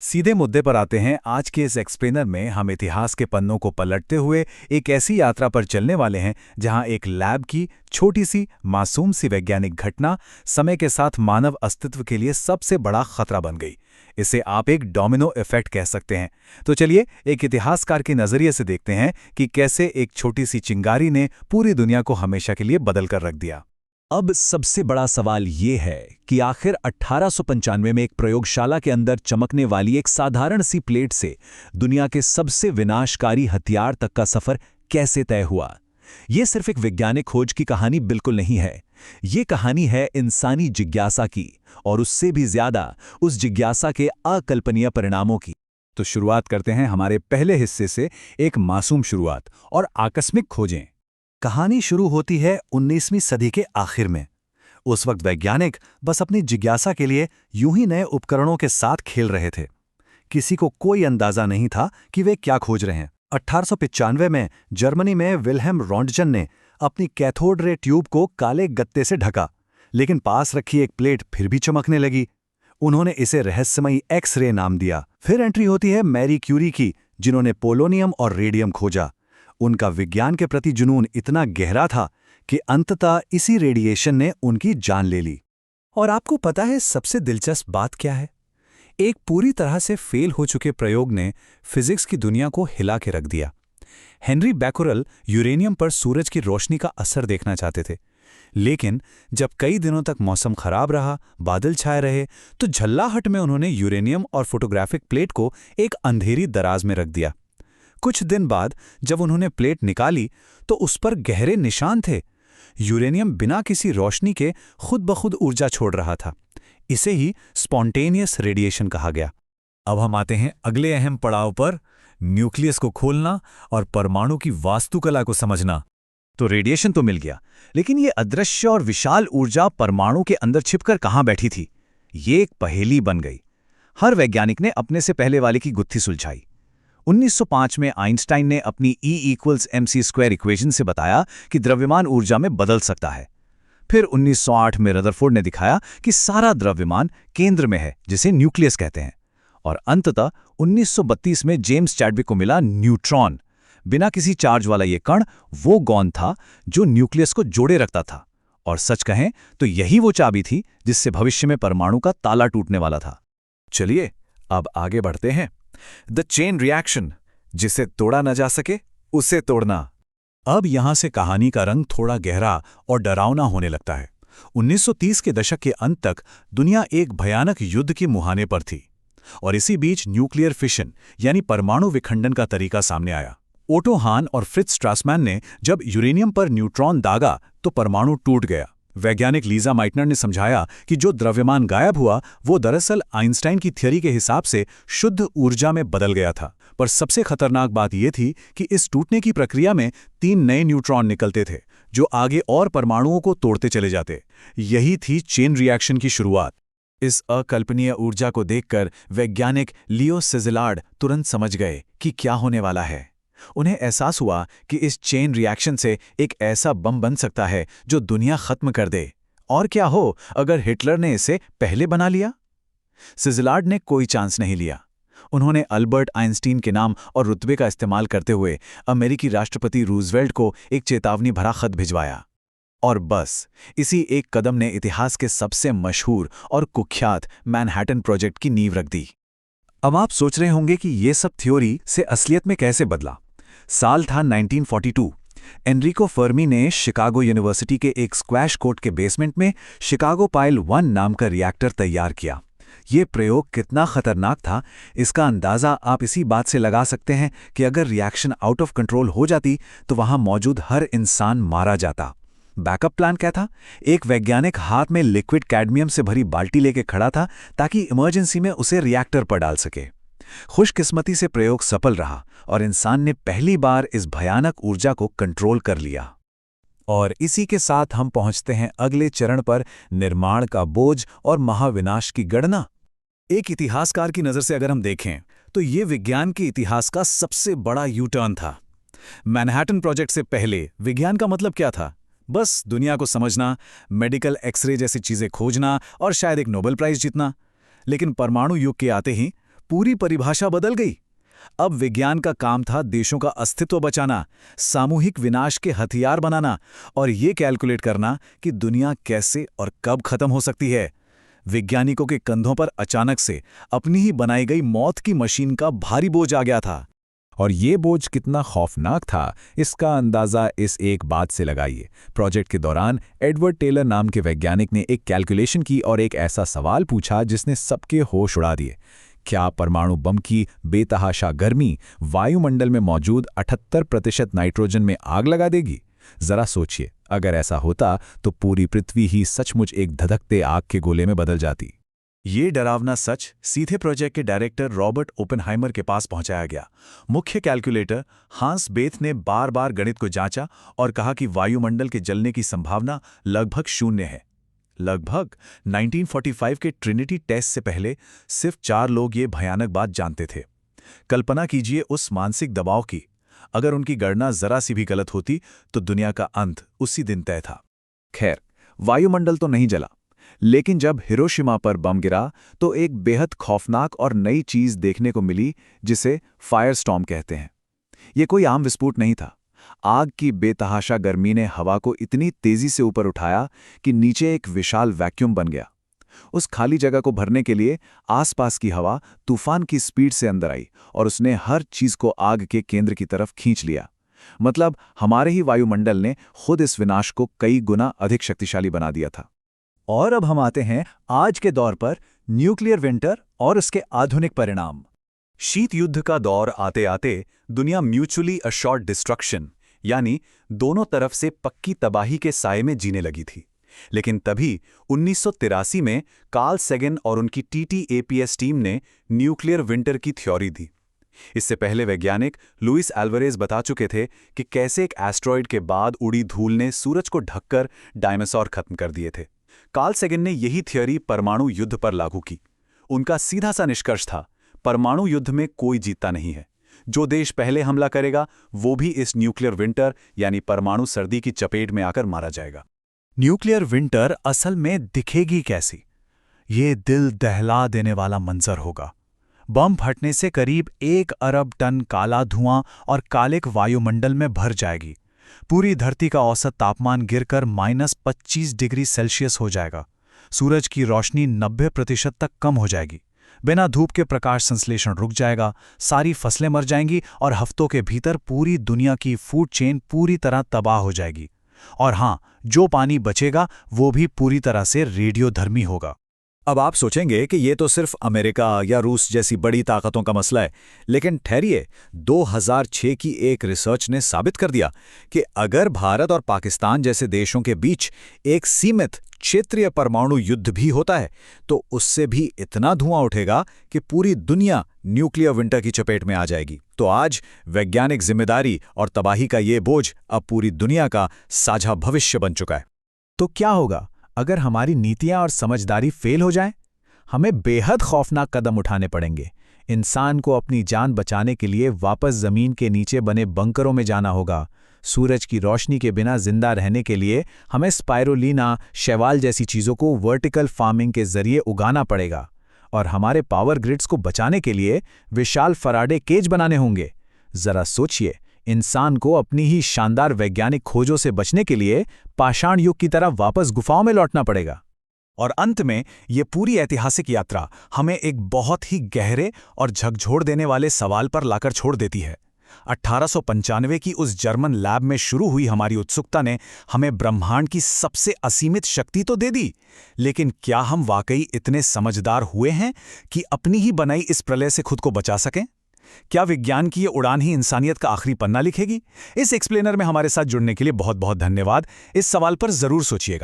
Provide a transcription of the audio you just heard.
सीधे मुद्दे पर आते हैं। आज के इस एक्सप्लेनर में हम इतिहास के पन्नों को पलटते हुए एक ऐसी यात्रा पर चलने वाले हैं जहां एक लैब की छोटी सी मासूम सी वैज्ञानिक घटना समय के साथ मानव अस्तित्व के लिए सबसे बड़ा खतरा बन गई। इसे आप एक डोमिनो इफेक्ट कह सकते हैं। तो चलिए एक इतिहासकार के नजरिए से देखते हैं कि कैसे एक छोटी सी चिंगारी ने पूरी दुनिया को हमेशा के लिए बदल कर रख दिया। अब सबसे बड़ा सवाल ये है कि आखिर 1895 में एक प्रयोगशाला के अंदर चमकने वाली एक साधारण सी प्लेट से दुनिया के सबसे विनाशकारी हथियार तक का सफर कैसे तय हुआ। ये सिर्फ एक वैज्ञानिक खोज की कहानी बिल्कुल नहीं है। ये कहानी है इंसानी जिज्ञासा की, और उससे भी ज्यादा उस जिज्ञासा के अकल्पनीय परिणामों की। तो शुरुआत करते हैं हमारे पहले हिस्से से, एक मासूम शुरुआत और आकस्मिक खोजें। कहानी शुरू होती है 19वीं सदी के आखिर में। उस वक्त वैज्ञानिक बस अपनी जिज्ञासा के लिए यूं ही नए उपकरणों के साथ खेल रहे थे। किसी को कोई अंदाजा नहीं था कि वे क्या खोज रहे हैं। 1895 में जर्मनी में विल्हेम रॉन्टजन ने अपनी कैथोड रे ट्यूब को काले गत्ते से ढका, लेकिन पास रखी एक प्लेट फिर भी चमकने लगी। उन्होंने इसे रहस्यमयी एक्स रे नाम दिया। फिर एंट्री होती है मैरी क्यूरी की, जिन्होंने पोलोनियम और रेडियम खोजा। उनका विज्ञान के प्रति जुनून इतना गहरा था कि अंततः इसी रेडिएशन ने उनकी जान ले ली। और आपको पता है सबसे दिलचस्प बात क्या है? एक पूरी तरह से फेल हो चुके प्रयोग ने फिजिक्स की दुनिया को हिला के रख दिया। हेनरी बैकरल यूरेनियम पर सूरज की रोशनी का असर देखना चाहते थे, लेकिन जब कई दिनों तक मौसम खराब रहा, बादल छाए रहे, तो झल्लाहट में उन्होंने यूरेनियम और फोटोग्राफिक प्लेट को एक अंधेरी दराज में रख दिया। कुछ दिन बाद जब उन्होंने प्लेट निकाली तो उस पर गहरे निशान थे। यूरेनियम बिना किसी रोशनी के खुद ब खुद ऊर्जा छोड़ रहा था। इसे ही स्पॉन्टेनियस रेडिएशन कहा गया। अब हम आते हैं अगले अहम पड़ाव पर, न्यूक्लियस को खोलना और परमाणु की वास्तुकला को समझना। तो रेडिएशन तो मिल गया, लेकिन ये अदृश्य और विशाल ऊर्जा परमाणु के अंदर छिपकर कहाँ बैठी थी? ये एक पहेली बन गई। हर वैज्ञानिक ने अपने से पहले वाले की गुत्थी सुलझाई। 1905 में आइंस्टाइन ने अपनी E=mc² इक्वेशन से बताया कि द्रव्यमान ऊर्जा में बदल सकता है। फिर 1908 में रदरफोर्ड ने दिखाया कि सारा द्रव्यमान केंद्र में है, जिसे न्यूक्लियस कहते हैं। और अंततः 1932 में जेम्स चैडविक को मिला न्यूट्रॉन। बिना किसी चार्ज वाला ये कण वो गॉन था जो न्यूक्लियस को जोड़े रखता था। और सच कहें तो यही वो चाबी थी जिससे भविष्य में परमाणु का ताला टूटने वाला था। चलिए अब आगे बढ़ते हैं। द चेन रिएक्शन, जिसे तोड़ा न जा सके उसे तोड़ना। अब यहां से कहानी का रंग थोड़ा गहरा और डरावना होने लगता है। 1930 के दशक के अंत तक दुनिया एक भयानक युद्ध के मुहाने पर थी, और इसी बीच न्यूक्लियर फिशन यानी परमाणु विखंडन का तरीका सामने आया। ओटो हान और फ्रिट्ज स्ट्रासमैन ने जब यूरेनियम पर न्यूट्रॉन दागा तो परमाणु टूट गया। वैज्ञानिक लीजा माइटनर ने समझाया कि जो द्रव्यमान गायब हुआ वो दरअसल आइंस्टाइन की थ्योरी के हिसाब से शुद्ध ऊर्जा में बदल गया था। पर सबसे खतरनाक बात यह थी कि इस टूटने की प्रक्रिया में 3 नए न्यूट्रॉन निकलते थे जो आगे और परमाणुओं को तोड़ते चले जाते। यही थी चेन रिएक्शन की शुरुआत। इस अकल्पनीय ऊर्जा को देखकर वैज्ञानिक लियो सिज़लार्ड तुरंत समझ गए कि क्या होने वाला है। उन्हें एहसास हुआ कि इस चेन रिएक्शन से एक ऐसा बम बन सकता है जो दुनिया खत्म कर दे। और क्या हो अगर हिटलर ने इसे पहले बना लिया? सिज़लार्ड ने कोई चांस नहीं लिया। उन्होंने अल्बर्ट आइंस्टीन के नाम और रुतबे का इस्तेमाल करते हुए अमेरिकी राष्ट्रपति रूजवेल्ट को एक चेतावनी भरा खत भिजवाया। और बस इसी एक कदम ने इतिहास के सबसे मशहूर और कुख्यात मैनहट्टन प्रोजेक्ट की नींव रख दी। अब आप सोच रहे होंगे कि ये सब थ्योरी से असलियत में कैसे बदला। साल था 1942। एनरिको फर्मी ने शिकागो यूनिवर्सिटी के एक स्क्वैश कोर्ट के बेसमेंट में शिकागो पाइल 1 नाम का रिएक्टर तैयार किया। ये प्रयोग कितना खतरनाक था, इसका अंदाज़ा आप इसी बात से लगा सकते हैं कि अगर रिएक्शन आउट ऑफ कंट्रोल हो जाती तो वहां मौजूद हर इंसान मारा जाता। बैकअप प्लान क्या था? एक वैज्ञानिक हाथ में लिक्विड कैडमियम से भरी बाल्टी लेके खड़ा था ताकि इमरजेंसी में उसे रिएक्टर पर डाल सके। खुशकिस्मती से प्रयोग सफल रहा और इंसान ने पहली बार इस भयानक ऊर्जा को कंट्रोल कर लिया। और इसी के साथ हम पहुंचते हैं अगले चरण पर, निर्माण का बोझ और महाविनाश की गणना। एक इतिहासकार की नज़र से अगर हम देखें तो ये विज्ञान के इतिहास का सबसे बड़ा यू टर्न था। मैनहट्टन प्रोजेक्ट से पहले विज्ञान का मतलब क्या था? बस दुनिया को समझना, मेडिकल एक्सरे जैसी चीज़ें खोजना और शायद एक नोबेल प्राइज़ जीतना। लेकिन परमाणु युग के आते ही पूरी परिभाषा बदल गई। अब विज्ञान का काम था देशों का अस्तित्व बचाना, सामूहिक विनाश के हथियार बनाना और ये कैलकुलेट करना कि दुनिया कैसे और कब खत्म हो सकती है। वैज्ञानिकों के कंधों पर अचानक से अपनी ही बनाई गई मौत की मशीन का भारी बोझ आ गया था। और ये बोझ कितना खौफनाक था, इसका अंदाज़ा इस एक बात से लगाइए। प्रोजेक्ट के दौरान एडवर्ड टेलर नाम के वैज्ञानिक ने एक कैलकुलेशन की और एक ऐसा सवाल पूछा जिसने सबके होश उड़ा दिए। क्या परमाणु बम की बेतहाशा गर्मी वायुमंडल में मौजूद 78% नाइट्रोजन में आग लगा देगी? जरा सोचिए, अगर ऐसा होता तो पूरी पृथ्वी ही सचमुच एक धधकते आग के गोले में बदल जाती। ये डरावना सच सीधे प्रोजेक्ट के डायरेक्टर रॉबर्ट ओपेनहाइमर के पास पहुंचाया गया। मुख्य कैलकुलेटर हांस बेथ ने बार बार गणित को जांचा और कहा कि वायुमंडल के जलने की संभावना लगभग 0 है। लगभग 1945 के ट्रिनिटी टेस्ट से पहले सिर्फ 4 लोग ये भयानक बात जानते थे। कल्पना कीजिए उस मानसिक दबाव की। अगर उनकी गणना जरा सी भी गलत होती तो दुनिया का अंत उसी दिन तय था। खैर, वायुमंडल तो नहीं जला, लेकिन जब हिरोशिमा पर बम गिरा तो एक बेहद खौफनाक और नई चीज देखने को मिली जिसे फायरस्टॉर्म कहते हैं। ये कोई आम विस्फोट नहीं था। आग की बेतहाशा गर्मी ने हवा को इतनी तेजी से ऊपर उठाया कि नीचे एक विशाल वैक्यूम बन गया। उस खाली जगह को भरने के लिए आसपास की हवा तूफान की स्पीड से अंदर आई और उसने हर चीज को आग के केंद्र की तरफ खींच लिया। मतलब हमारे ही वायुमंडल ने खुद इस विनाश को कई गुना अधिक शक्तिशाली बना दिया था। और अब हम आते हैं आज के दौर पर, न्यूक्लियर विंटर और उसके आधुनिक परिणाम। शीत युद्ध का दौर आते आते दुनिया म्यूचुअली अशोर्ड डिस्ट्रक्शन यानी दोनों तरफ से पक्की तबाही के साए में जीने लगी थी। लेकिन तभी 1983 में कार्ल सेगन और उनकी TTAPS टीम ने न्यूक्लियर विंटर की थ्योरी दी। इससे पहले वैज्ञानिक लुइस एल्वारेज बता चुके थे कि कैसे एक एस्ट्रॉयड के बाद उड़ी धूल ने सूरज को ढककर डायनासोर खत्म कर दिए थे। कार्ल सेगन ने यही थ्योरी परमाणु युद्ध पर लागू की। उनका सीधा सा निष्कर्ष था, परमाणु युद्ध में कोई जीतता नहीं है। जो देश पहले हमला करेगा वो भी इस न्यूक्लियर विंटर यानी परमाणु सर्दी की चपेट में आकर मारा जाएगा। न्यूक्लियर विंटर असल में दिखेगी कैसी? ये दिल दहला देने वाला मंजर होगा। बम फटने से करीब 1 अरब टन काला धुआं और कालिक वायुमंडल में भर जाएगी। पूरी धरती का औसत तापमान गिरकर -25 डिग्री सेल्सियस हो जाएगा। सूरज की रोशनी 90% तक कम हो जाएगी। बिना धूप के प्रकाश संश्लेषण रुक जाएगा। सारी फसलें मर जाएंगी और हफ्तों के भीतर पूरी दुनिया की फूड चेन पूरी तरह तबाह हो जाएगी। और हाँ, जो पानी बचेगा वो भी पूरी तरह से रेडियोधर्मी होगा। अब आप सोचेंगे कि ये तो सिर्फ अमेरिका या रूस जैसी बड़ी ताकतों का मसला है, लेकिन ठहरिए, 2006 की एक रिसर्च ने साबित कर दिया कि अगर भारत और पाकिस्तान जैसे देशों के बीच एक सीमित क्षेत्रीय परमाणु युद्ध भी होता है तो उससे भी इतना धुआं उठेगा कि पूरी दुनिया न्यूक्लियर विंटर की चपेट में आ जाएगी। तो आज वैज्ञानिक जिम्मेदारी और तबाही का ये बोझ अब पूरी दुनिया का साझा भविष्य बन चुका है। तो क्या होगा अगर हमारी नीतियां और समझदारी फेल हो जाएं? हमें बेहद खौफनाक कदम उठाने पड़ेंगे। इंसान को अपनी जान बचाने के लिए वापस जमीन के नीचे बने बंकरों में जाना होगा। सूरज की रोशनी के बिना जिंदा रहने के लिए हमें स्पाइरोलीना, शैवाल जैसी चीज़ों को वर्टिकल फार्मिंग के जरिए उगाना पड़ेगा। और हमारे पावर ग्रिड्स को बचाने के लिए विशाल फराडे केज बनाने होंगे। जरा सोचिए, इंसान को अपनी ही शानदार वैज्ञानिक खोजों से बचने के लिए पाषाण युग की तरह वापस गुफाओं में लौटना पड़ेगा। और अंत में ये पूरी ऐतिहासिक यात्रा हमें एक बहुत ही गहरे और झकझोर देने वाले सवाल पर लाकर छोड़ देती है। 1895 की उस जर्मन लैब में शुरू हुई हमारी उत्सुकता ने हमें ब्रह्मांड की सबसे असीमित शक्ति तो दे दी, लेकिन क्या हम वाकई इतने समझदार हुए हैं कि अपनी ही बनाई इस प्रलय से खुद को बचा सकें? क्या विज्ञान की ये उड़ान ही इंसानियत का आखिरी पन्ना लिखेगी? इस एक्सप्लेनर में हमारे साथ जुड़ने के लिए बहुत बहुत धन्यवाद। इस सवाल पर जरूर सोचिएगा।